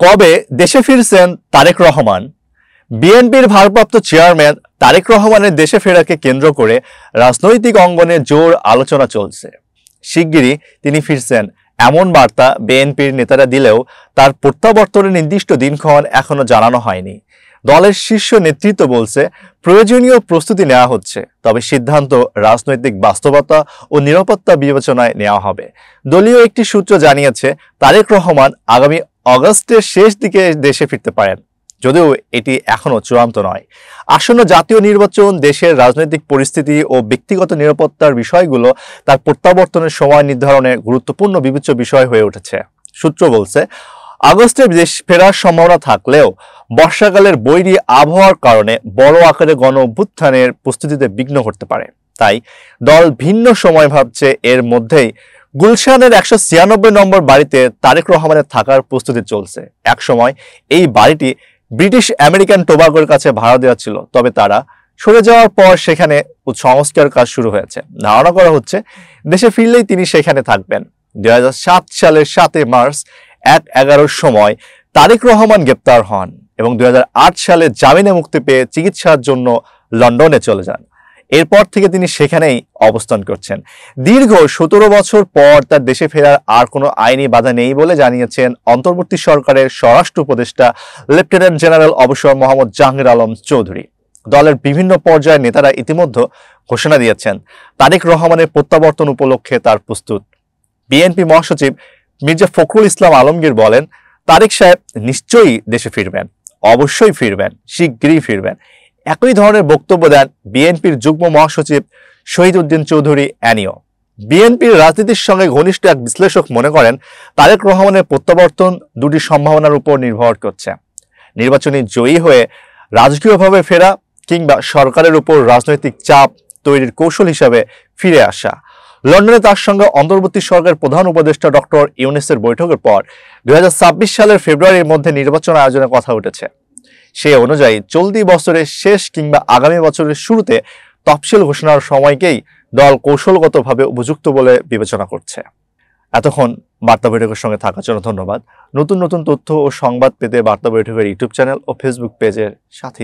কবে দেশে ফিরছেন তারেক রহমান? বিএনপির ভারপ্রাপ্ত চেয়ারম্যান তারেক রহমানের দেশে ফেরাকে কেন্দ্র করে রাজনৈতিক অঙ্গনে জোর আলোচনা চলছে। শিগগিরই তিনি ফিরছেন এমন বার্তা বিএনপির নেতারা দিলেও তার প্রত্যাবর্তনের নির্দিষ্ট দিনক্ষণ এখনো জানানো হয়নি। দলের শীর্ষ নেতৃত্ব বলছে প্রয়োজনীয় প্রস্তুতি নেওয়া হচ্ছে, তবে সিদ্ধান্ত রাজনৈতিক বাস্তবতা ও নিরাপত্তা বিবেচনায় নেওয়া হবে। দলীয় একটি সূত্র জানিয়েছে তারেক রহমান আগামী অগস্টের শেষ দিকে দেশে ফিরতে পারেন, যদিও এটি এখনো চূড়ান্ত নয়। আসন্ন জাতীয় নির্বাচন, দেশের রাজনৈতিক পরিস্থিতি ও ব্যক্তিগত নিরাপত্তার বিষয়গুলো তার প্রত্যাবর্তনের সময় নির্ধারণে গুরুত্বপূর্ণ বিবেচ্য বিষয় হয়ে উঠেছে। সূত্র বলছে আগস্টে দেশ ফেরার সম্ভাবনা থাকলেও বর্ষাকালের বৈরী আবহাওয়ার কারণে বড় আকারে গণ অভ্যুত্থানের প্রস্তুতিতে বিঘ্ন ঘটতে পারে। তাই দল ভিন্ন সময় ভাবছে। এর মধ্যেই গুলশানের 196 নম্বর বাড়িতে তারেক রহমানের থাকার প্রস্তুতি চলছে। এক সময় এই বাড়িটি ব্রিটিশ আমেরিকান টোবাগোর কাছে ভাড়া দেওয়া ছিল, তবে তারা সরে যাওয়ার পর সেখানে সংস্কার কাজ শুরু হয়েছে। ধারণা করা হচ্ছে দেশে ফিরলেই তিনি সেখানে থাকবেন। 2007 সালের 7 মার্চ 1:11 সময় তারেক রহমান গ্রেপ্তার হন এবং 2008 সালে জামিনে মুক্তি পেয়ে চিকিৎসার জন্য লন্ডনে চলে যান। এরপর থেকে তিনি সেখানেই অবস্থান করছেন। দীর্ঘ 17 বছর পর তার দেশে ফেরার আর কোনো আইনি বাধা নেই বলে জানিয়েছেন অন্তর্বর্তী সরকারের স্বরাষ্ট্র উপদেষ্টা লেফটেন্যান্ট জেনারেল অবসর মোহাম্মদ জাহাঙ্গীর আলম চৌধুরী। দলের বিভিন্ন পর্যায়ের নেতারা ইতিমধ্যে ঘোষণা দিয়েছেন তারেক রহমানের প্রত্যাবর্তন উপলক্ষে তার প্রস্তুত। বিএনপি মহাসচিব মির্জা ফখরুল ইসলাম আলমগীর বলেন, তারেক সাহেব নিশ্চয়ই দেশে ফিরবেন, অবশ্যই ফিরবেন, শিগগিরই ফিরবেন। একই ধরনের বক্তব্য দেন বিএনপির যুগ্ম মহাসচিব শহীদউদ্দিন চৌধুরী অ্যানিও। বিএনপির রাজনীতির সঙ্গে ঘনিষ্ঠ এক বিশ্লেষক মনে করেন তারেক রহমানের প্রত্যাবর্তন দুটি সম্ভাবনার উপর নির্ভর করছে: নির্বাচনী জয়ী হয়ে রাজকীয়ভাবে ফেরা কিংবা সরকারের উপর রাজনৈতিক চাপ তৈরির কৌশল হিসাবে ফিরে আসা। লন্ডনে তার সঙ্গে অন্তর্বর্তী সরকারের প্রধান উপদেষ্টা ডক্টর ইউনূসের বৈঠকের পর 2026 সালের ফেব্রুয়ারির মধ্যে নির্বাচন আয়োজনের কথা উঠেছে। সে অনুযায়ী চলতি বছরের শেষ কিংবা আগামী বছরের শুরুতে তফসিল ঘোষণার সময়কেই দল কৌশলগতভাবে উপযুক্ত বলে বিবেচনা করছে। এতক্ষণ বার্তা বৈঠকের সঙ্গে থাকার জন্য ধন্যবাদ। নতুন নতুন তথ্য ও সংবাদ পেতে বার্তা বৈঠকের ইউটিউব চ্যানেল ও ফেসবুক পেজের সাথেই